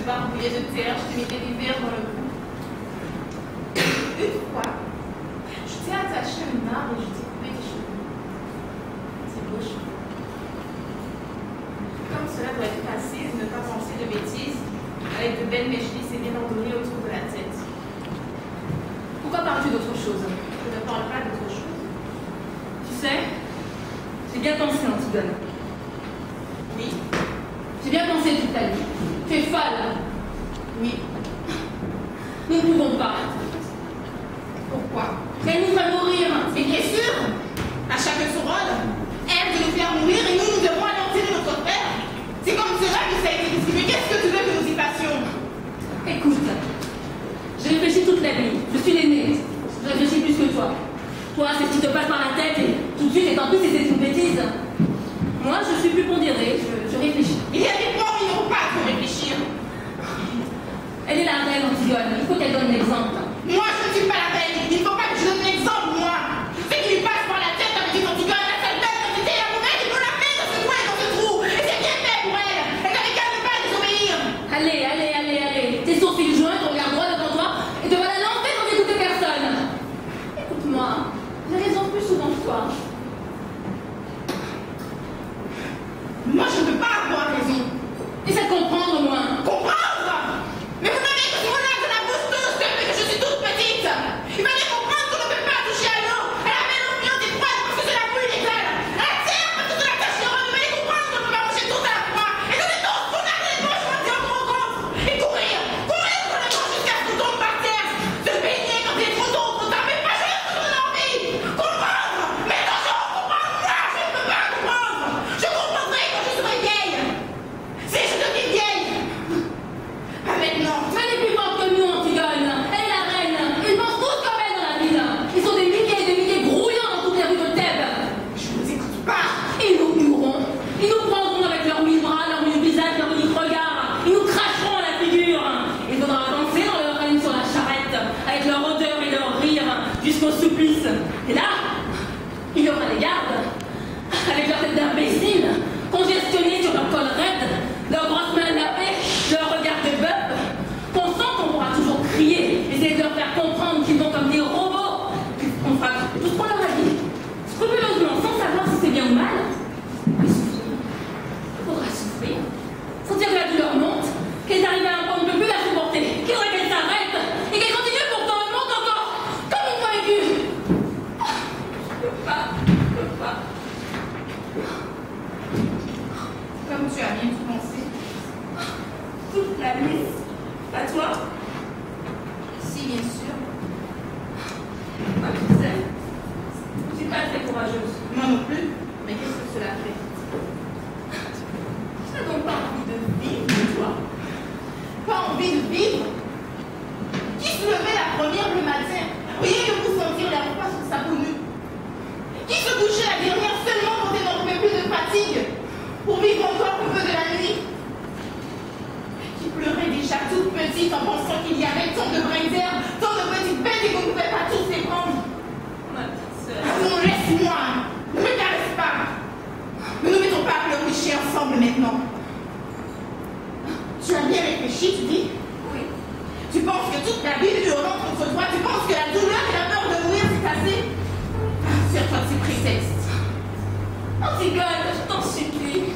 te barbouillais de terre, je te mettais des verres dans le cou. Une fois, je t'ai attaché un arbre et je t'ai coupé tes cheveux. C'est beau cheveux. Comme cela doit être facile de ne pas penser de bêtises, avec de belles mèches lisses et bien ordonnées autour de la tête. Pourquoi parles-tu d'autre chose? Je ne parle pas d'autre chose. Tu sais, j'ai bien pensé, Antigone. Oui. J'ai bien pensé toute ta vie. Tu es folle. Oui. Nous ne pouvons pas. Pourquoi? Elle nous fait mourir. Et bien sûr, à chacun son rôle. Elle de nous faire mourir et nous devons anéantir notre père. C'est comme cela que ça a été décidé. Qu'est-ce que tu veux que nous y fassions? Écoute, j'ai réfléchi toute la vie. Je suis l'aînée. Je réfléchis plus que toi. Toi, c'est ce qui te passe par la tête et tout de suite, et tant pis si c'est une bêtise. Moi, je suis plus pondérée. Je réfléchis. Il y a des points où il n'y aura pas à réfléchir. Elle est la reine, Antigone. Il faut qu'elle donne l'exemple. Moi, je ne suis pas la reine. Il ne faut pas que je donne l'exemple, moi. Ce qui lui passe par la tête avec une Antigone, la seule belle quand c'était la mauvaise, il faut la mettre dans ce coin et dans ce trou. Et c'est bien fait pour elle. Elle n'avait qu'à ne pas désobéir. Allez, allez, allez, allez. Tes sourcils joints, tu regardes droit devant toi et te voilà lancer sans écouter personne. Écoute-moi, j'ai raison plus souvent que toi. Moi, je ne veux pas avoir raison. Essaie de comprendre au moins. Comprendre? Mais vous m'avez que vous là de la bouche tous depuis que je suis toute petite. Il fallait comprendre qu'on ne peut pas toucher à l'eau. Elle avait l'eau froide parce que c'est la pluie légale. À la terre parce que c'est la tâche. Vous allez comprendre qu'on ne peut pas manger tout à la fois. Et donner tous qu'on a les poches pour dire qu'on rencontre. Et courir. Courir pour le vent jusqu'à ce qu'on tombe par terre. Se baigner quand il est trop tôt. Faut taper pas juste quand on a envie. Comprendre. Mais non, je comprends pas. Je ne peux pas comprendre. Je comprendrai quand je serai vieille. Si je deviens vieille. Pas maintenant. Elle est plus forte que nous, Antigone. Elle est la reine. Ils pensent tous comme elle dans la ville. Ils sont des milliers et des milliers grouillants dans toutes les rues de Thèbes. Je ne vous écoute pas. Ils nous hueront. Ils nous prendront avec leurs mille bras, leurs mille visages, leurs mille regards. Ils nous cracheront à la figure. Il faudra danser dans leur règne sur la charrette, avec leur odeur et leur rire, jusqu'au supplice. Et là, il y aura les gardes, avec leur tête d'imbéciles, congestionnés sur leur col raide, leurs grosses mains lapées, leur regard de bœuf. On sent qu'on pourra toujours crier, essayer de leur faire comprendre qu'ils vont comme des robots. On fera tout ce qu'on leur a dit, scrupuleusement, sans savoir si c'est bien ou mal. Mais souffrir. Il faudra souffrir. Sentir que la douleur monte, qu'elle arrive à un point où on ne peut plus la supporter, qu'il faudrait qu'elle s'arrête et qu'elle continue pour qu'on elle monte encore, comme une fois vécu. Je peux pas. Comme tu as bien pensé. Toute la vie. Pas toi. Si, bien sûr. Moi, tu sais. Je suis pas très courageuse. Moi non plus. Mais qu'est-ce que cela fait? Tu n'as donc pas envie de vivre, toi? Pas envie de vivre? Qui se levait la première le matin, rien que pour sentir la froid sur sa peau nue? Qui se couchait la dernière seulement quand elle n'en pouvait plus de fatigue, pour vivre encore un peu de la nuit? Qui pleurait déjà toute petite en pensant qu'il y avait tant de brins d'herbe, tant de petites bêtes et qu'on ne pouvait pas tous les prendre? Ma petite sœur. Non, laisse-moi! Ne me caresse pas! Ne nous mettons pas à pleurnicher ensemble maintenant. Tu as bien réfléchi, tu dis? Oui. Tu penses que toute la vie hurlant contre toi, tu penses que la douleur et la peur de mourir, c'est assez? Sers-toi de ces prétextes. Antigone, je t'en supplie.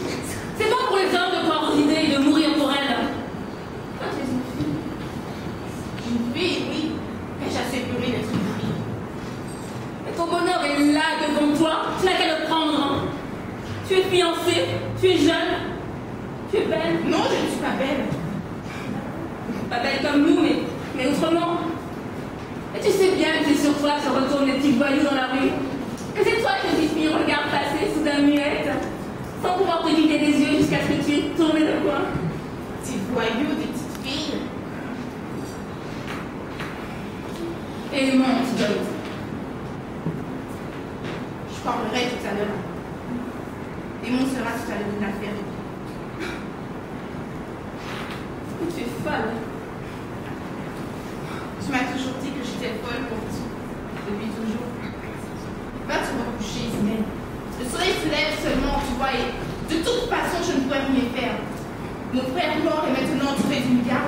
C'est pas pour les hommes de croire aux idées et de mourir pour elles. Toi, tu es une fille. Une fille, oui. Ai-je assez pleuré d'être une fille? Mais ton bonheur est là devant toi. Tu n'as qu'à le prendre. Hein. Tu es fiancée, tu es jeune, tu es belle. Non, je ne suis pas belle. Pas belle comme nous, mais autrement. Et tu sais bien que c'est sur toi que se retournent les petits voyous dans la rue. Que c'est toi que les filles regardent passer soudain muette, sans pouvoir te vider les yeux jusqu'à ce que tu aies tourné le coin. Petits voyous, des petites filles. Et le monde, Antigone. Je parlerai tout à l'heure. Et mon sera tout à l'heure une affaire. Tu es folle. Tu m'as toujours dit que j'étais folle pour tout. Depuis toujours. Va te recoucher, Isabelle. Le soleil se lève seulement, tu vois, et de toute façon, je ne pourrais rien faire. Mon frère mort est maintenant entouré d'une garde.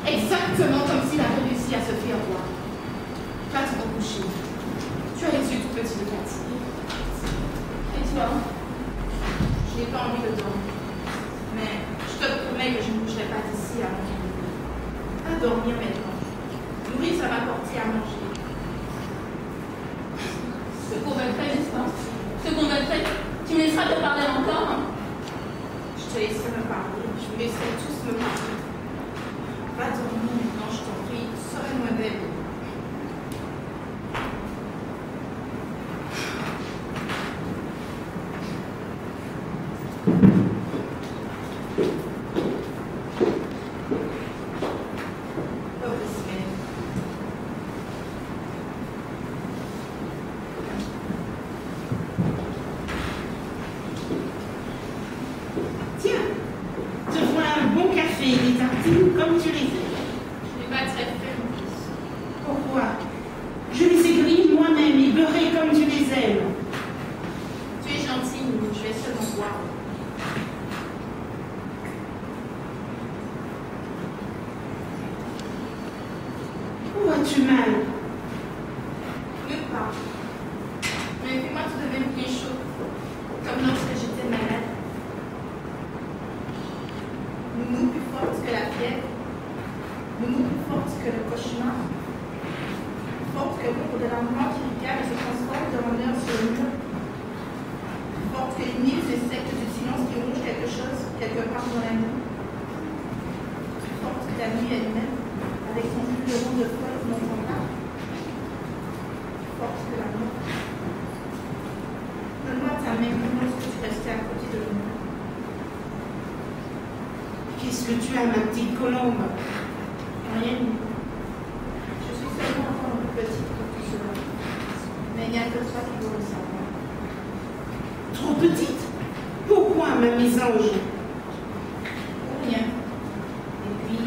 Exactement comme s'il avait réussi à se faire voir. Va te recoucher. Tu as les yeux tout petits de fatigue. Et toi? Je n'ai pas envie de dormir. Mais je te promets que je ne bougerai pas d'ici avant qu'il ne vienne. À dormir maintenant. Nourrir, ça va porter à manger. Ce qu'on va faire, n'est-ce pas? Ce qu'on va faire, tu me laisseras te parler encore? Je te laisserai me parler. Je vous laisserai tous me parler. Va dormir maintenant, je t'en prie. Serais-moi belle. Comme tu les aimes. Je n'ai pas très fait mon fils. Pourquoi? Je les ai grillés moi-même et beurrés comme tu les aimes. Tu es gentille, mais je vais seulement boire. Où as-tu mal? Nulle part. Mais fais-moi tout de même bien chaud, comme lorsque j'étais malade. Nounou plus forte que la fièvre. Nounou plus forte que le cauchemar. Plus forte que l'ombre de la mort qui regarde et se transforme de rondeur sur le mur. Plus forte que les mille insectes du silence qui rongent quelque chose, quelque part dans la nuit. Plus forte que la nuit elle-même, avec son hurlement de folle qui n'entend pas. Plus forte que la mort. Donne-moi ta main lorsque tu restais à côté de moi. Qu'est-ce que tu as, ma petite colombe? Rien. Je suis seulement encore un peu petite pour tout cela. Mais il n'y a que toi qui dois le savoir. Trop petite? Pourquoi, ma mésange? Pour rien. Et puis,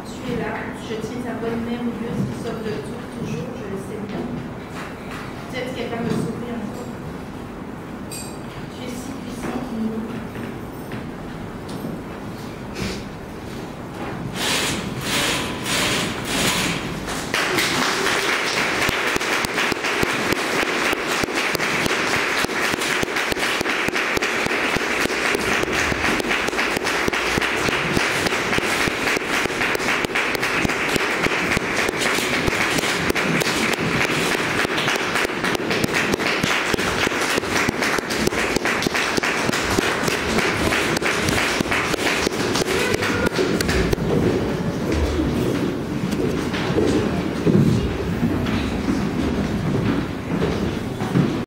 tu es là, je tiens ta bonne mère odieuse qui sauve de tout, toujours, je le sais bien. Peut-être qu'elle va me sauver encore.